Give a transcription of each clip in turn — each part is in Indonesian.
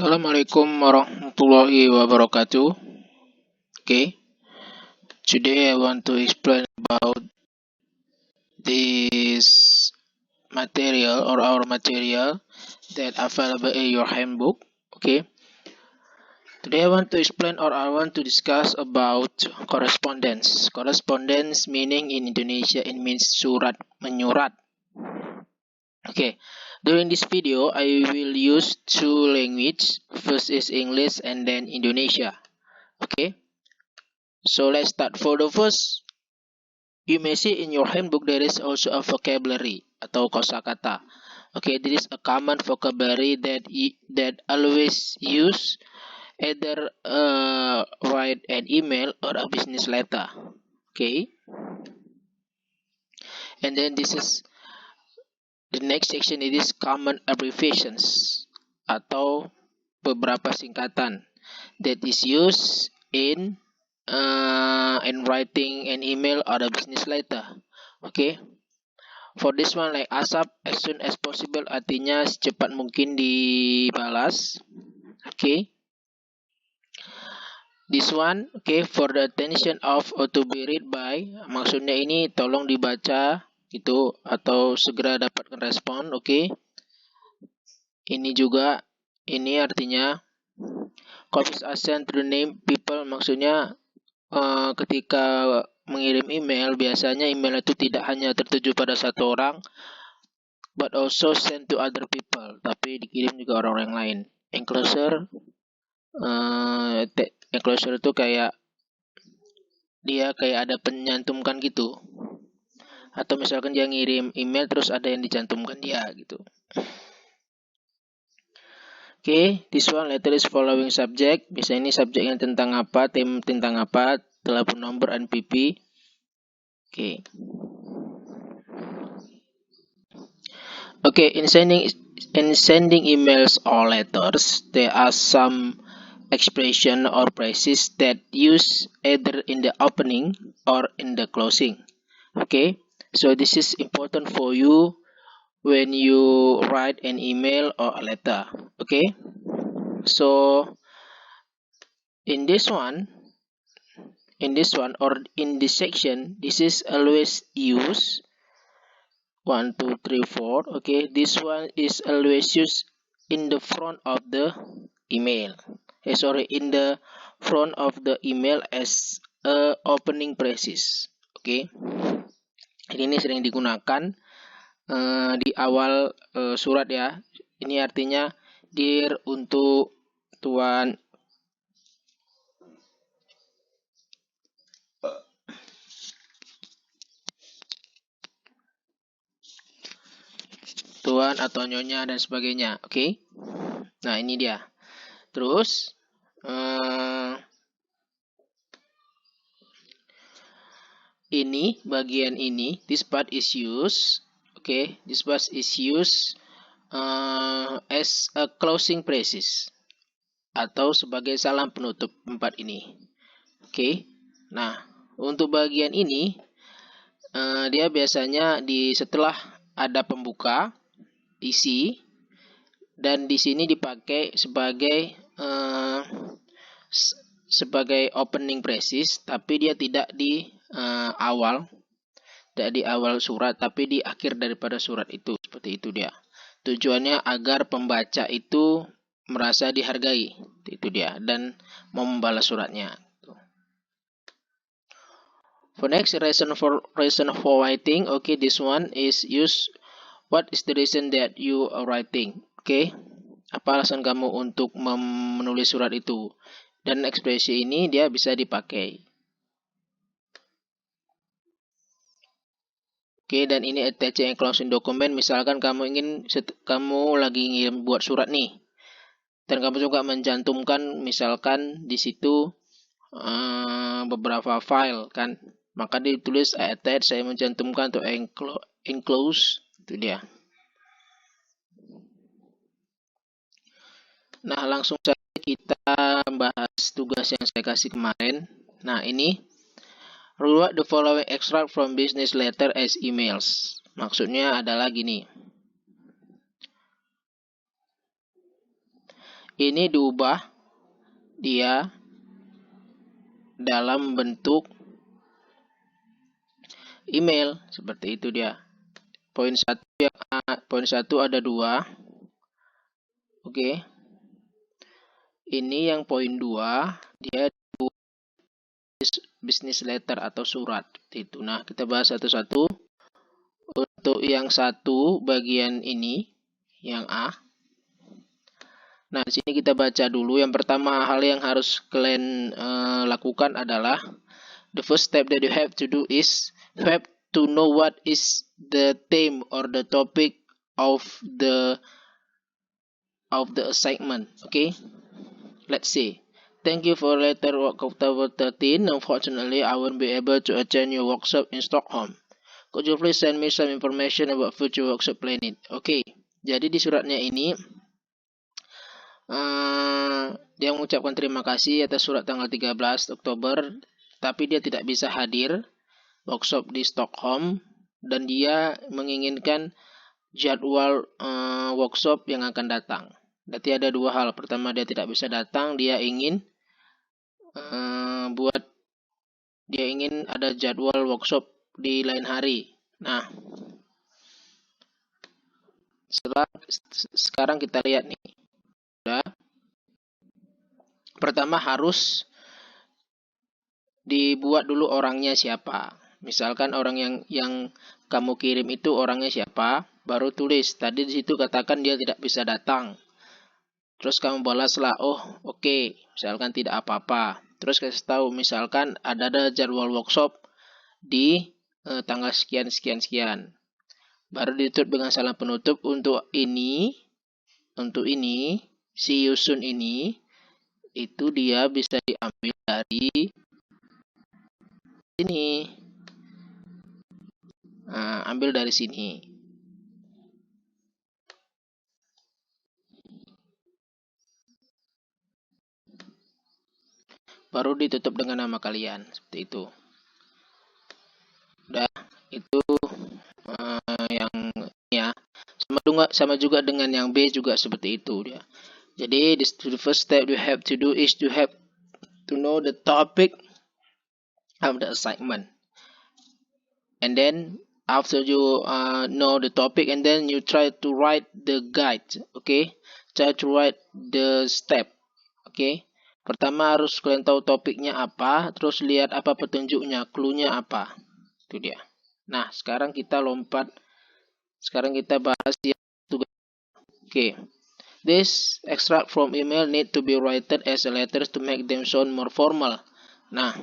Assalamualaikum warahmatullahi wabarakatuh. Okay, today I want to explain about this material or our material that available in your handbook. Okay, today I want to explain or I want to discuss about correspondence. Correspondence meaning in Indonesia it means surat menyurat. Okay, during this video I will use two languages. First is English and then Indonesia. Okay, so let's start. For the first, you may see in your handbook there is also a vocabulary atau kosakata. Okay, this is a common vocabulary that always use either write an email or a business letter. Okay, and then this is the next section. It is common abbreviations atau beberapa singkatan that is used in writing an email or a business letter. Okay, for this one like ASAP, as soon as possible, artinya secepat mungkin dibalas. Okay, this one, okay, for the attention of or to be read by, maksudnya ini tolong dibaca gitu atau segera dapatkan respon. Okay, ini juga ini artinya copies are sent to the name people, maksudnya ketika mengirim email, biasanya email itu tidak hanya tertuju pada satu orang, but also sent to other people, tapi dikirim juga orang-orang lain. Enclosure, enclosure itu kayak dia kayak ada penyantumkan gitu, atau misalkan dia ngirim email terus ada yang dicantumkan dia gitu. Okay, this one letter is following subject. Biasanya ini subjeknya tentang apa, tema tentang apa, telepon number and PP. Okay. Okay, in sending emails or letters, there are some expression or phrases that use either in the opening or in the closing. Okay, so this is important for you when you write an email or a letter. Okay, so in this one or in this section, this is always used 1 2 3 4. Okay, this one is always used in the front of the email, in the front of the email as a opening phrases. Okay, ini sering digunakan di awal surat ya. Ini artinya dear untuk tuan, tuan atau nyonya dan sebagainya. Oke, nah ini dia. Terus ini bagian ini, this part is used. Okay, this part is used as a closing phrases atau sebagai salam penutup tempat ini. Okay, nah untuk bagian ini dia biasanya setelah ada pembuka isi, dan di sini dipakai sebagai opening phrases, tapi dia tidak di awal surat, tapi di akhir daripada surat itu. Seperti itu dia. Tujuannya agar pembaca itu merasa dihargai, itu dia, dan mau membalas suratnya. For next, reason for writing. Okay, this one is use. What is the reason that you are writing? Okay, apa alasan kamu untuk menulis surat itu? Dan ekspresi ini dia bisa dipakai. Oke, dan ini attach and closing document. Misalkan kamu lagi buat surat nih, dan kamu juga mencantumkan misalkan di situ beberapa file kan, maka ditulis attach, saya mencantumkan atau enclose, itu dia. Nah, langsung saja kita bahas tugas yang saya kasih kemarin. Nah, ini rewrite the following extract from business letter as emails. Maksudnya adalah gini. ini diubah dia dalam bentuk email seperti itu dia. Poin 1 yang poin 1 ada 2. Oke. Ini yang poin 2 dia business letter atau surat itu. Nah, kita bahas satu-satu. Untuk yang satu bagian ini, yang A. Nah, di sini kita baca dulu. Yang pertama hal yang harus kalian lakukan adalah the first step that you have to do is you have to know what is the theme or the topic of the assignment. Okay, let's see. Thank you for letter work October 13. Unfortunately, I won't be able to attend your workshop in Stockholm. Could you please send me some information about future workshop planning? Okay, jadi di suratnya ini dia mengucapkan terima kasih atas surat tanggal 13 Oktober, tapi dia tidak bisa hadir workshop di Stockholm dan dia menginginkan jadwal workshop yang akan datang. Berarti ada dua hal. Pertama, dia tidak bisa datang, dia ingin ada jadwal workshop di lain hari. Nah, sekarang kita lihat nih. Pertama harus dibuat dulu orangnya siapa. Misalkan orang yang kamu kirim itu orangnya siapa, baru tulis. Tadi di situ katakan dia tidak bisa datang. Terus kamu balaslah, oh oke, misalkan tidak apa-apa. Terus kasih tahu misalkan ada jadwal workshop di tanggal sekian. Baru ditutup dengan salam penutup untuk ini si Yusun ini itu dia bisa diambil dari sini. Nah, ambil dari sini. Baru ditutup dengan nama kalian seperti itu. Udah, itu yang ya sama juga dengan yang B juga seperti itu dia. Jadi the first step you have to do is you have to know the topic of the assignment, and then after you know the topic, and then you try to write the guide. Okay, try to write the step. Okay, pertama harus kalian tahu topiknya apa, terus lihat apa petunjuknya, clue-nya apa. Itu dia. Nah, sekarang kita lompat. Sekarang kita bahas yang tugas. Okay. This extract from email need to be written as a letters to make them sound more formal. Nah,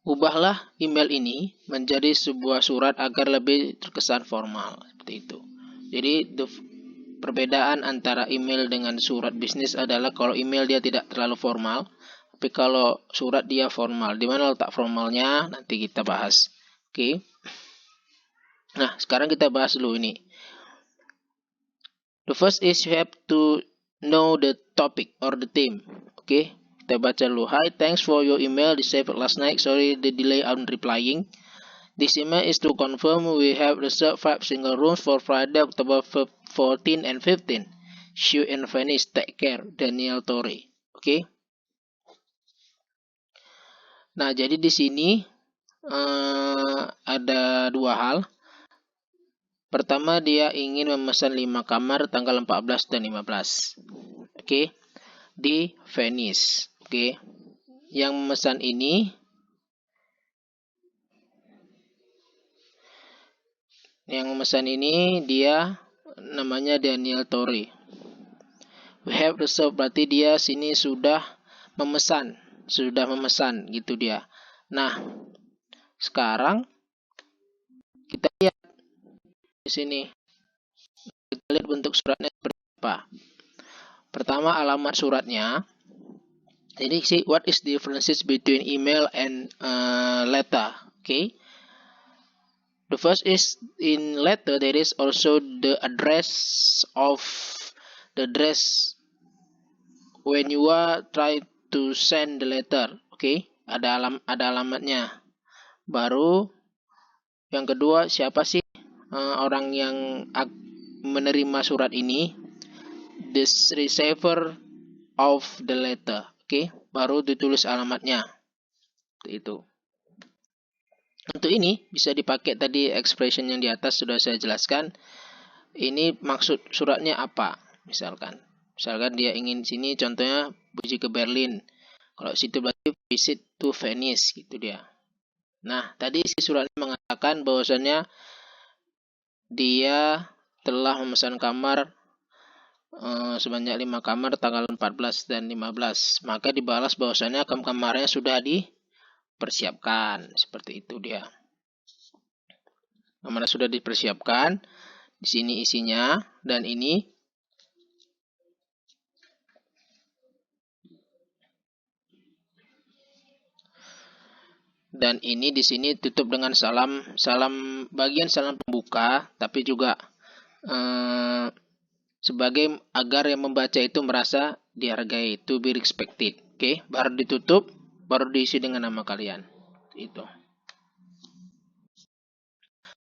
ubahlah email ini menjadi sebuah surat agar lebih terkesan formal. Seperti itu. Jadi, perbedaan antara email dengan surat bisnis adalah kalau email dia tidak terlalu formal, tapi kalau surat dia formal. Di mana letak formalnya nanti kita bahas. Oke. Nah, sekarang kita bahas dulu ini. The first is you have to know the topic or the theme. Oke. Kita baca dulu. Hi, thanks for your email received last night. Sorry the delay on replying. This email is to confirm we have reserved 5 single rooms for Friday, October 14 and 15. See you in Venice. Take care. Daniel Torre. Oke. Nah, jadi di sini ada dua hal. Pertama, dia ingin memesan 5 kamar tanggal 14 dan 15. Oke. Di Venice. Oke. Yang memesan ini dia namanya Daniel Torre. We have reserved, berarti dia sini sudah memesan gitu dia. Nah, sekarang kita lihat di sini. Kita lihat bentuk suratnya seperti apa. Pertama, alamat suratnya. Jadi see what is the differences between email and letter. Okay. The first is in letter there is also the address when you are try to send the letter. Okay, ada alamatnya. Baru yang kedua, siapa sih orang yang menerima surat ini? the receiver of the letter. Oke, baru ditulis alamatnya. Itu. Untuk ini bisa dipakai tadi expression yang di atas sudah saya jelaskan. Ini maksud suratnya apa? Misalkan dia ingin sini contohnya Puji ke Berlin. Kalau situ berarti visit to Venice gitu dia. Nah, tadi si suratnya mengatakan bahwasannya dia telah memesan kamar sebanyak 5 kamar tanggal 14 dan 15. Maka dibalas bahwasannya kamarnya sudah dipersiapkan. Seperti itu dia. Kamarnya sudah dipersiapkan. Di sini isinya dan ini di sini tutup dengan salam bagian salam pembuka, tapi juga sebagai agar yang membaca itu merasa dihargai, to be respected. Oke, baru ditutup, baru diisi dengan nama kalian. Itu.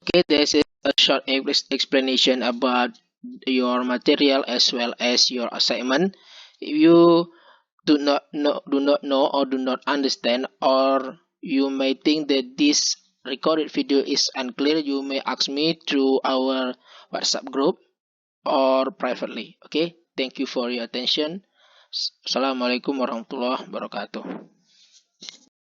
Okay, this is a short explanation about your material as well as your assignment. If you do not know or do not understand, or you may think that this recorded video is unclear, you may ask me through our WhatsApp group or privately. Okay, thank you for your attention. Assalamualaikum warahmatullahi wabarakatuh.